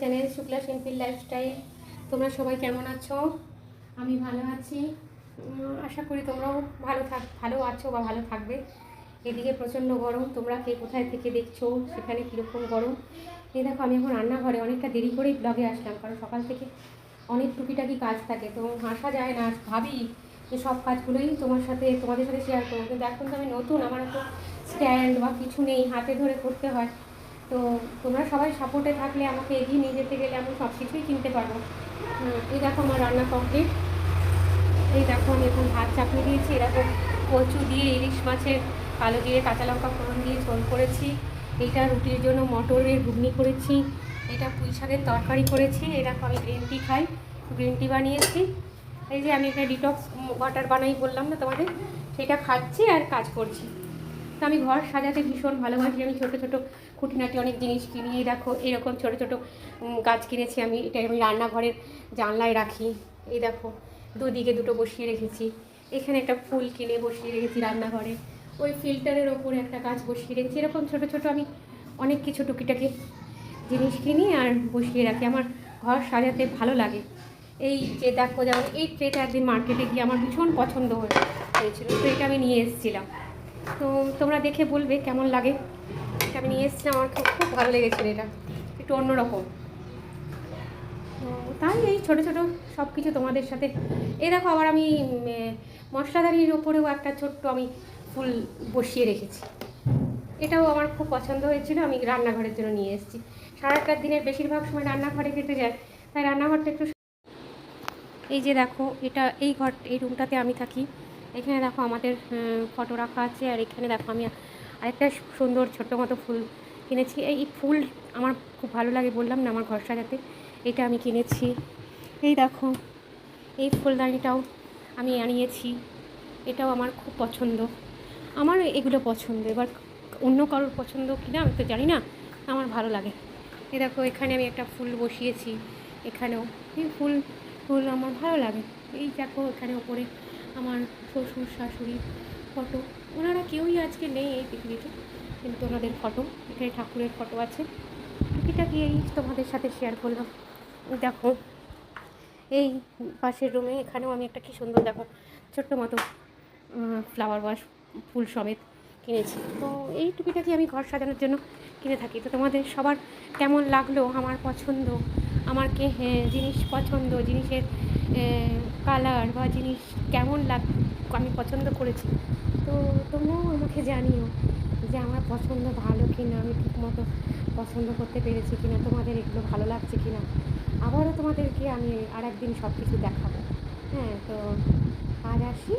Channel Shukla simple lifestyle. তোমরা সবাই কেমন আছো? আমি ভালো আছি। আশা করি তোমরাও ভালো আছো বা ভালো থাকবে। এদিকে প্রচণ্ড গরম। তোমরা কে কোথায় থেকে দেখছো, সেখানে কীরকম গরম? এই দেখো, আমি এখন রান্নাঘরে অনেকটা দেরি করেই ব্লগে আসলাম, কারণ সকাল থেকে অনেক টুকিটাকি কাজ থাকে, তো আসা যায় না। ভাবি যে সব কাজগুলোই তোমাদের সাথে শেয়ার করবো, কিন্তু এখন তো আমি নতুন, আমার তো স্ট্যান্ড বা কিছু নেই, হাতে ধরে করতে হয়। তো তোমরা সবাই সাপোর্টে থাকলে আমাকে এগিয়ে নিয়ে যেতে গেলে আমি সব কিছুই কিনতে পারবো। এই দেখো আমার রান্না কমপ্লিট। এই দেখো আমি এখন ভাত চাপিয়ে দিয়েছি। এরকম কচু দিয়ে ইলিশ মাছের কালো দিয়ে কাঁচা লঙ্কা ফোড়ন দিয়ে ঝোল করেছি। এইটা রুটির জন্য মটরের ঘুগনি করেছি। এটা পুঁই শাকের তরকারি করেছি। এই দেখো আমি গ্রিন টি খাই, গ্রিন টি বানিয়েছি। এই যে আমি একটা ডিটক্স ওয়াটার বানাই বললাম না তোমাদের, সেটা খাচ্ছি আর কাজ করছি। তো আমি ঘর সাজাতে ভীষণ ভালোবাসি। আমি ছোটো ছোটো খুঁটিনাটি অনেক জিনিস কিনি। দেখো এরকম ছোটো ছোটো গাছ কিনেছি আমি, এটা আমি রান্নাঘরের জানলায় রাখি। এই দেখো দুদিকে দুটো বসিয়ে রেখেছি। এখানে একটা ফুল কিনে বসিয়ে রেখেছি রান্নাঘরে। ওই ফিল্টারের ওপরে একটা গাছ বসিয়ে রেখেছি। এরকম ছোটো ছোটো আমি অনেক কিছু টুকিটাকি জিনিস কিনি আর বসিয়ে রাখি। আমার ঘর সাজাতে ভালো লাগে। এই যে দেখো, যেমন এই ট্রেটা একদিন মার্কেটে গিয়ে আমার ভীষণ পছন্দ হয়েছিল, তো এটা আমি নিয়ে এসেছিলাম। তো তোমরা দেখে বলবে কেমন লাগে। এটা আমি নিয়ে এসেছিলাম, আমার খুব ভালো লেগেছিলো। এটা একটু অন্যরকম। তো তাই এই ছোটো ছোটো সব কিছু তোমাদের সাথে। এই দেখো আবার আমি মশলাদারির ওপরেও একটা ছোট্ট আমি ফুল বসিয়ে রেখেছি। এটাও আমার খুব পছন্দ হয়েছিল, আমি রান্নাঘরের জন্য নিয়ে এসেছি। সারাটা দিনের বেশিরভাগ সময় রান্নাঘরে কেটে যায়, তাই রান্নাঘরটা একটু। এই যে দেখো, এই রুমটাতে আমি থাকি। এখানে দেখো আমাদের ফটো রাখা আছে, আর এখানে দেখো আমি আরেকটা সুন্দর ছোট্ট মতো ফুল কিনেছি। এই ফুল আমার খুব ভালো লাগে, বললাম না, আমার ঘর সাজাতে এটা আমি কিনেছি। এই দেখো এই ফুলদানিটাও আমি আনিয়েছি, এটাও আমার খুব পছন্দ। আমার এগুলো পছন্দ, এবার অন্য কারোর পছন্দ কিনা আমি তো জানি না, আমার ভালো লাগে। এই দেখো এখানে আমি একটা ফুল বসিয়েছি, এখানেও এই ফুল আমার ভালো লাগে। এই দেখো এখানে ওপরে আমার শ্বশুর শাশুড়ি ফটো, ওনারা কেউই আজকে নেই এই পৃথিবীতে, কিন্তু ওনাদের ফটো, এখানে ঠাকুরের ফটো আছে। এটা কি এই তোমাদের সাথে শেয়ার করলাম। দেখো এই পাশের রুমে, এখানেও আমি একটা কি সুন্দর দেখো ছোট্ট মতো ফ্লাওয়ার ওয়াশ ফুল সমেত কিনেছি। তো এই টুপিটাকে আমি ঘর সাজানোর জন্য কিনে থাকি। তো তোমাদের সবার কেমন লাগলো আমার পছন্দ, আমার জিনিস পছন্দ, জিনিসের কালার বা জিনিস কেমন আমি পছন্দ করেছি। তো তোমরাও আমাকে জানিও যে আমার পছন্দ ভালো কি না, আমি ঠিকমতো পছন্দ করতে পেরেছি কি না, তোমাদের এগুলো ভালো লাগছে কি না। আবারও তোমাদেরকে আমি আর একদিন সব কিছু দেখাবো। হ্যাঁ, তো আজ আসি।